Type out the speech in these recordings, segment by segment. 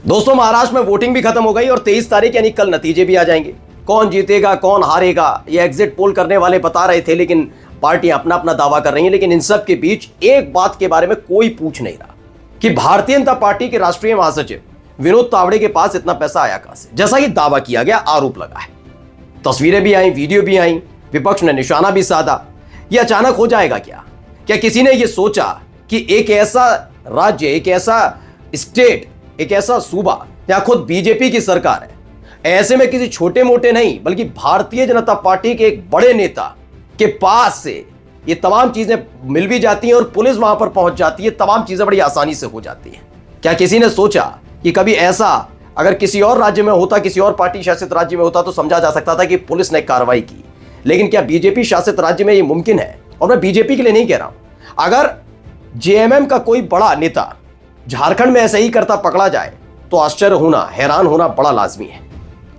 दोस्तों, महाराष्ट्र में वोटिंग भी खत्म हो गई और 23 तारीख यानी कल नतीजे भी आ जाएंगे। कौन जीतेगा कौन हारेगा ये एग्जिट पोल करने वाले बता रहे थे, लेकिन पार्टियां अपना अपना दावा कर रही हैं। लेकिन इन सब के बीच एक बात के बारे में कोई पूछ नहीं रहा कि भारतीय जनता पार्टी के राष्ट्रीय महासचिव विनोद तावड़े के पास इतना पैसा आया कहां से, जैसा कि दावा किया गया, आरोप लगा है। तस्वीरें भी आई, वीडियो भी आई, विपक्ष ने निशाना भी साधा। यह अचानक हो जाएगा क्या? क्या किसी ने यह सोचा कि एक ऐसा राज्य, एक ऐसा स्टेट, एक ऐसा सूबा जहां खुद बीजेपी की सरकार है, ऐसे में किसी छोटे मोटे नहीं बल्कि भारतीय जनता पार्टी के एक बड़े नेता के पास से ये तमाम चीजें मिल भी जाती हैं और पुलिस वहां पर पहुंच जाती है, तमाम चीजें बड़ी आसानी से हो जाती हैं। क्या किसी ने सोचा कि कभी ऐसा अगर किसी और राज्य में होता, किसी और पार्टी शासित राज्य में होता तो समझा जा सकता था कि पुलिस ने कार्रवाई की, लेकिन क्या बीजेपी शासित राज्य में यह मुमकिन है? और मैं बीजेपी के लिए नहीं कह रहा हूं, अगर जेएमएम का कोई बड़ा नेता झारखंड में ऐसा ही करता पकड़ा जाए तो आश्चर्य होना, हैरान होना बड़ा लाजमी है।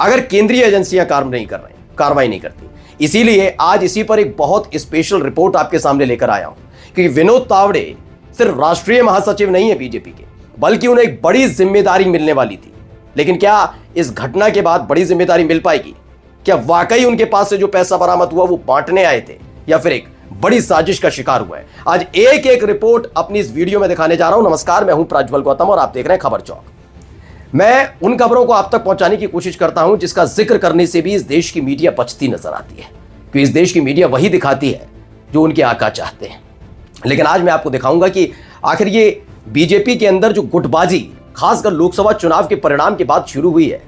अगर केंद्रीय एजेंसियां कार्रवाई नहीं करती। इसीलिए आज इसी पर एक बहुत स्पेशल रिपोर्ट आपके सामने लेकर आया हूं कि विनोद तावड़े सिर्फ राष्ट्रीय महासचिव नहीं है बीजेपी के, बल्कि उन्हें एक बड़ी जिम्मेदारी मिलने वाली थी। लेकिन क्या इस घटना के बाद बड़ी जिम्मेदारी मिल पाएगी? क्या वाकई उनके पास से जो पैसा बरामद हुआ वो बांटने आए थे या फिर एक बड़ी साजिश का शिकार हुआ है? आज एक एक रिपोर्ट अपनी इस वीडियो में दिखाने जा रहा हूं। नमस्कार, मैं हूं प्रज्वल गौतम और आप देख रहे हैं खबर चौक। मैं उन खबरों को आप तक पहुंचाने की कोशिश करता हूं जिसका जिक्र करने से भी इस देश की मीडिया बचती नजर आती है, क्योंकि इस देश की मीडिया वही दिखाती है जो उनके आका चाहते हैं। लेकिन आज मैं आपको दिखाऊंगा कि आखिर ये बीजेपी के अंदर जो गुटबाजी खासकर लोकसभा चुनाव के परिणाम के बाद शुरू हुई है,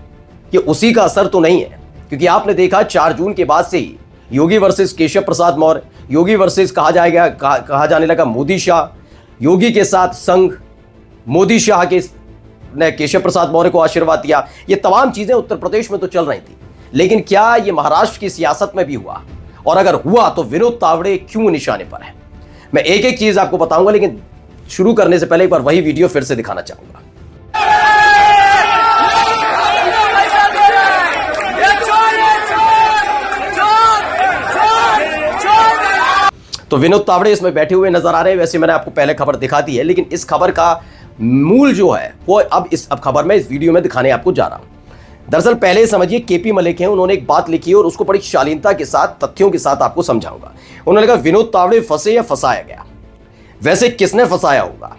ये उसी का असर तो नहीं है। क्योंकि आपने देखा 4 जून के बाद से ही योगी वर्सेस केशव प्रसाद मौर्य, योगी वर्सेस कहा जाने लगा मोदी शाह, योगी के साथ संघ, मोदी शाह के ने केशव प्रसाद मौर्य को आशीर्वाद दिया। ये तमाम चीजें उत्तर प्रदेश में तो चल रही थी, लेकिन क्या ये महाराष्ट्र की सियासत में भी हुआ? और अगर हुआ तो विनोद तावड़े क्यों निशाने पर है? मैं एक एक चीज आपको बताऊंगा, लेकिन शुरू करने से पहले एक बार वही वीडियो फिर से दिखाना चाहूंगा। तो विनोद तावड़े इसमें बैठे हुए नजर आ रहे हैं। वैसे मैंने आपको पहले खबर दिखा दी है, लेकिन इस खबर का मूल जो है वो अब खबर में इस वीडियो में दिखाने आपको जा रहा हूं। दरअसल पहले समझिए, केपी मलिक हैं, उन्होंने एक बात लिखी है और उसको बड़ी शालीनता के साथ, तथ्यों के साथ आपको समझाऊंगा। उन्होंने कहा विनोद तावड़े फंसे या फंसाया गया। वैसे किसने फंसाया होगा?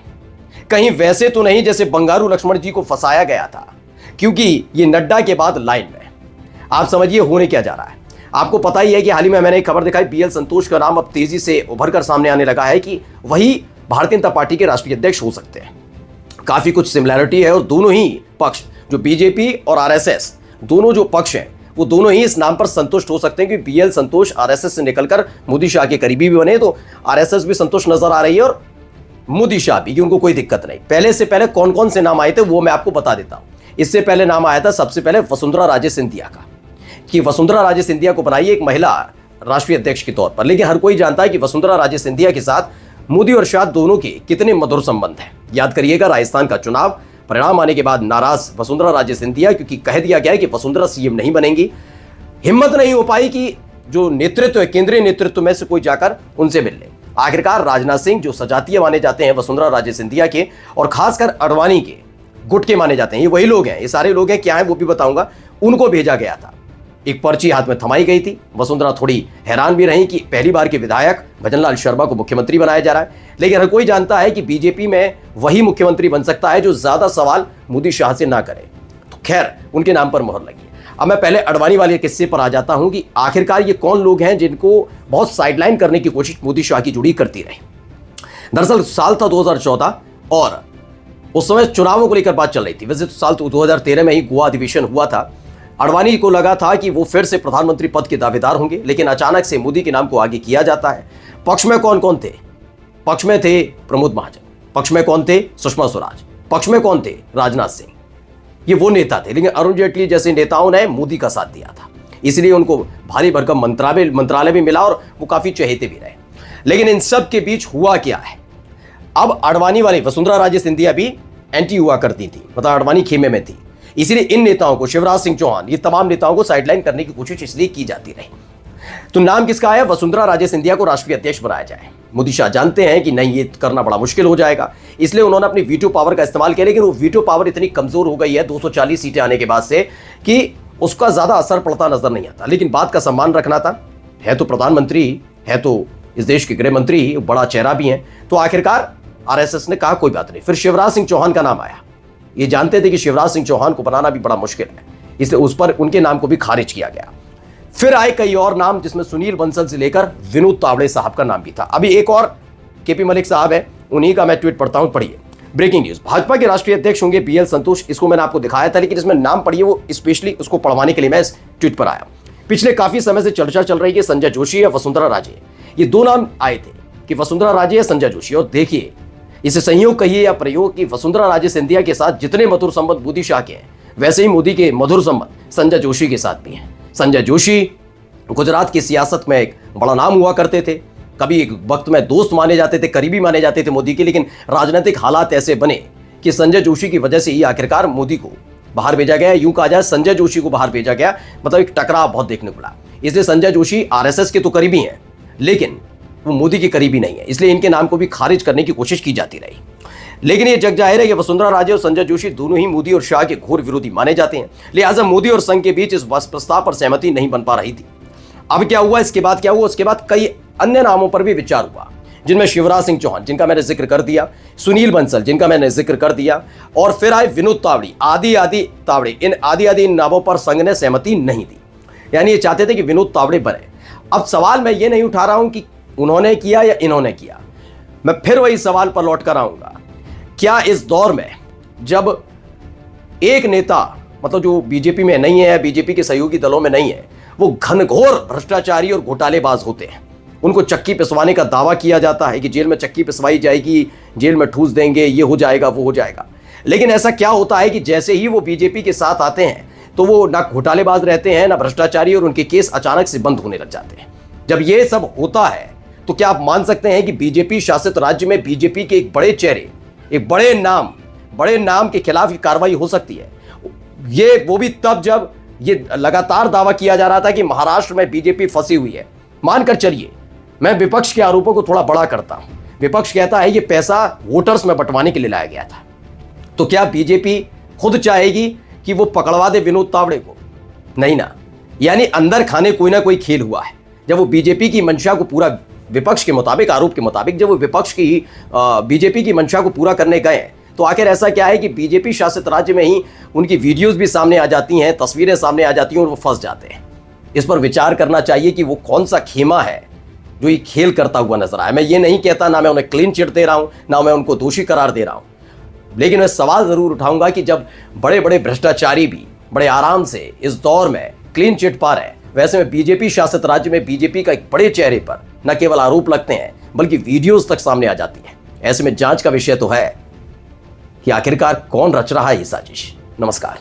कहीं वैसे तो नहीं जैसे बंगारू लक्ष्मण जी को फंसाया गया था, क्योंकि ये नड्डा के बाद लाइन में। आप समझिए होने क्या जा रहा है। आपको पता ही है कि हाल ही में मैंने एक खबर दिखाई, बीएल संतोष का नाम अब तेजी से उभर कर सामने आने लगा है कि वही भारतीय जनता पार्टी के राष्ट्रीय अध्यक्ष हो सकते हैं। काफी कुछ सिमिलैरिटी है और दोनों ही पक्ष, जो बीजेपी और आरएसएस, दोनों जो पक्ष हैं वो दोनों ही इस नाम पर संतुष्ट हो सकते हैं कि बीएल संतोष आरएसएस से निकलकर मोदी शाह के करीबी भी बने, तो आरएसएस भी संतुष्ट नजर आ रही है और मोदी शाह भी, कि उनको कोई दिक्कत नहीं। पहले से पहले कौन कौन से नाम आए थे वो मैं आपको बता देता हूं। इससे पहले नाम आया था सबसे पहले वसुंधरा राजे सिंधिया का, कि वसुंधरा राजे सिंधिया को बनाइए एक महिला राष्ट्रीय अध्यक्ष के तौर पर। लेकिन हर कोई जानता है कि वसुंधरा राजे सिंधिया के साथ मोदी और शाह दोनों के कितने मधुर संबंध हैं। याद करिएगा, राजस्थान का चुनाव परिणाम आने के बाद नाराज वसुंधरा राजे सिंधिया, क्योंकि कह दिया गया है कि वसुंधरा सीएम नहीं बनेंगी। हिम्मत नहीं हो पाई कि जो नेतृत्व है, केंद्रीय नेतृत्व में से कोई जाकर उनसे मिल ले। आखिरकार राजनाथ सिंह, जो सजातीय माने जाते हैं वसुंधरा राजे सिंधिया के, और खासकर अडवाणी के गुट के माने जाते हैं, ये वही लोग हैं, ये सारे लोग हैं। क्या है वो भी बताऊंगा। उनको भेजा गया था, एक पर्ची हाथ में थमाई गई थी। वसुंधरा थोड़ी हैरान भी रही कि पहली बार के विधायक भजनलाल शर्मा को मुख्यमंत्री बनाया जा रहा है। लेकिन हर कोई जानता है कि बीजेपी में वही मुख्यमंत्री बन सकता है जो ज्यादा सवाल मोदी शाह से ना करे। तो खैर, उनके नाम पर मोहर लगी। अब मैं पहले अडवाणी वाले किस्से पर आ जाता हूं कि आखिरकार ये कौन लोग हैं जिनको बहुत साइडलाइन करने की कोशिश मोदी शाह की जुड़ी करती रही। दरअसल साल था 2014 और उस समय चुनावों को लेकर बात चल रही थी। वैसे तो साल 2013 में ही गोवा अधिवेशन हुआ था। अडवाणी को लगा था कि वो फिर से प्रधानमंत्री पद के दावेदार होंगे, लेकिन अचानक से मोदी के नाम को आगे किया जाता है। पक्ष में कौन कौन थे? पक्ष में थे प्रमोद महाजन, पक्ष में कौन थे? सुषमा स्वराज, पक्ष में कौन थे? राजनाथ सिंह। ये वो नेता थे, लेकिन अरुण जेटली जैसे नेताओं ने मोदी का साथ दिया था, इसलिए उनको भारी भरकम मंत्रालय भी मिला और वो काफी चहेते भी रहे। लेकिन इन सब के बीच हुआ क्या है? अब अडवाणी वाली वसुंधरा राजे सिंधिया भी एंटी हुआ करती थी, मतलब अडवाणी खेमे में थी। इसलिए इन नेताओं को, शिवराज सिंह चौहान, ये तमाम नेताओं को साइडलाइन करने की कोशिश इसलिए की जाती रही। तो नाम किसका है? वसुंधरा राजे सिंधिया को राष्ट्रीय अध्यक्ष बनाया जाए। मोदी शाह जानते हैं कि नहीं, ये करना बड़ा मुश्किल हो जाएगा, इसलिए उन्होंने अपनी वीटो पावर का इस्तेमाल किया। लेकिन वो वीटो पावर इतनी कमजोर हो गई है 240 सीटें आने के बाद से कि उसका ज्यादा असर पड़ता नजर नहीं आता। लेकिन बात का सम्मान रखना था, है तो प्रधानमंत्री, है तो इस देश के गृह मंत्री, बड़ा चेहरा भी है। तो आखिरकार आरएसएस ने कहा कोई बात नहीं। फिर शिवराज सिंह चौहान का नाम आया। ये जानते थे कि शिवराज सिंह चौहान को बनाना भी बड़ा मुश्किल है, इसलिए उस पर उनके नाम को भी खारिज किया गया। फिर आए कई और नाम, जिसमें सुनील बंसल से लेकर विनोद तावड़े साहब का नाम भी था। अभी एक और केपी मलिक साहब है, उन्हीं का मैं ट्वीट पढ़ता हूं, पढ़िए। ब्रेकिंग न्यूज, भाजपा के राष्ट्रीय अध्यक्ष होंगे बीएल संतोष। इसको मैंने आपको दिखाया था, लेकिन इसमें नाम पढ़िए, वो स्पेशली उसको पढ़वाने के लिए मैं इस ट्वीट पर आया। पिछले काफी समय से चर्चा चल रही है संजय जोशी या वसुंधरा राजे, ये दो नाम आए थे कि वसुंधरा राजे या संजय जोशी। और देखिए, इसे संयोग कहिए या प्रयोग कि वसुंधरा राजे सिंधिया के साथ जितने मधुर संबंध मोदी शाह के हैं, वैसे ही मोदी के मधुर संबंध संजय जोशी के साथ भी हैं। संजय जोशी गुजरात की सियासत में एक बड़ा नाम हुआ करते थे, कभी एक वक्त में दोस्त माने जाते थे, करीबी माने जाते थे मोदी के। लेकिन राजनीतिक हालात ऐसे बने कि संजय जोशी की वजह से ही आखिरकार मोदी को बाहर भेजा गया। यूं कहा जाए संजय जोशी को बाहर भेजा गया, मतलब एक टकराव बहुत देखने को मिला। इसलिए संजय जोशी आरएसएस के तो करीबी हैं, लेकिन वो मोदी के करीबी नहीं है, इसलिए इनके नाम को भी खारिज करने की कोशिश की जाती रही। लेकिन ये जग जाहिर है कि वसुंधरा राजे और संजय जोशी दोनों ही मोदी और शाह के घोर विरोधी माने जाते हैं। लिहाजा मोदी और संघ के बीच इस प्रस्ताव पर सहमति नहीं बन पा रही थी। अब क्या हुआ, इसके बाद क्या हुआ? उसके बाद कई अन्य नामों पर भी विचार हुआ, जिनमें शिवराज सिंह चौहान, जिनका मैंने जिक्र कर दिया, सुनील बंसल, जिनका मैंने जिक्र कर दिया, और फिर आए विनोद तावड़े, आदि तावड़े। इन आदि नामों पर संघ ने सहमति नहीं दी, यानी ये चाहते थे कि विनोद तावड़े बने। अब सवाल मैं ये नहीं उठा रहा हूं कि उन्होंने किया या इन्होंने किया, मैं फिर वही सवाल पर लौट कर आऊंगा। क्या इस दौर में जब एक नेता, मतलब जो बीजेपी में नहीं है, बीजेपी के सहयोगी दलों में नहीं है, वो घनघोर भ्रष्टाचारी और घोटालेबाज होते हैं, उनको चक्की पिसवाने का दावा किया जाता है कि जेल में चक्की पिसवाई जाएगी, जेल में ठूस देंगे, ये हो जाएगा, वो हो जाएगा। लेकिन ऐसा क्या होता है कि जैसे ही वो बीजेपी के साथ आते हैं तो वो ना घोटालेबाज रहते हैं, ना भ्रष्टाचारी, और उनके केस अचानक से बंद होने लग जाते हैं। जब ये सब होता है तो क्या आप मान सकते हैं कि बीजेपी शासित राज्य में बीजेपी के एक बड़े चेहरे, एक बड़े नाम के खिलाफ ये कार्रवाई हो सकती है? ये वो भी तब जब ये लगातार दावा किया जा रहा था कि महाराष्ट्र में बीजेपी फंसी हुई है। मानकर चलिए, मैं विपक्ष के आरोपों को थोड़ा बड़ा करता हूं। विपक्ष कहता है ये पैसा वोटर्स में बंटवाने के लिए लाया गया था। तो क्या बीजेपी खुद चाहेगी कि वो पकड़वा दे विनोद तावड़े को? नहीं ना। यानी अंदर खाने कोई ना कोई खेल हुआ है। जब वो बीजेपी की मंशा को पूरा, विपक्ष के मुताबिक, आरोप के मुताबिक, जब वो विपक्ष की बीजेपी की मंशा को पूरा करने गए, तो आखिर ऐसा क्या है कि बीजेपी शासित राज्य में ही उनकी वीडियोस भी सामने आ जाती हैं, तस्वीरें सामने आ जाती हैं, और वो फंस जाते हैं। इस पर विचार करना चाहिए कि वो कौन सा खेमा है जो ये खेल करता हुआ नजर आया। मैं ये नहीं कहता, ना मैं उन्हें क्लीन चिट दे रहा हूं, ना मैं उनको दोषी करार दे रहा हूं, लेकिन मैं सवाल जरूर उठाऊंगा कि जब बड़े बड़े भ्रष्टाचारी भी बड़े आराम से इस दौर में क्लीन चिट पा रहे हैं, वैसे में बीजेपी शासित राज्य में बीजेपी का एक बड़े चेहरे पर न केवल आरोप लगते हैं बल्कि वीडियोस तक सामने आ जाती हैं। ऐसे में जांच का विषय तो है कि आखिरकार कौन रच रहा है ये साजिश। नमस्कार।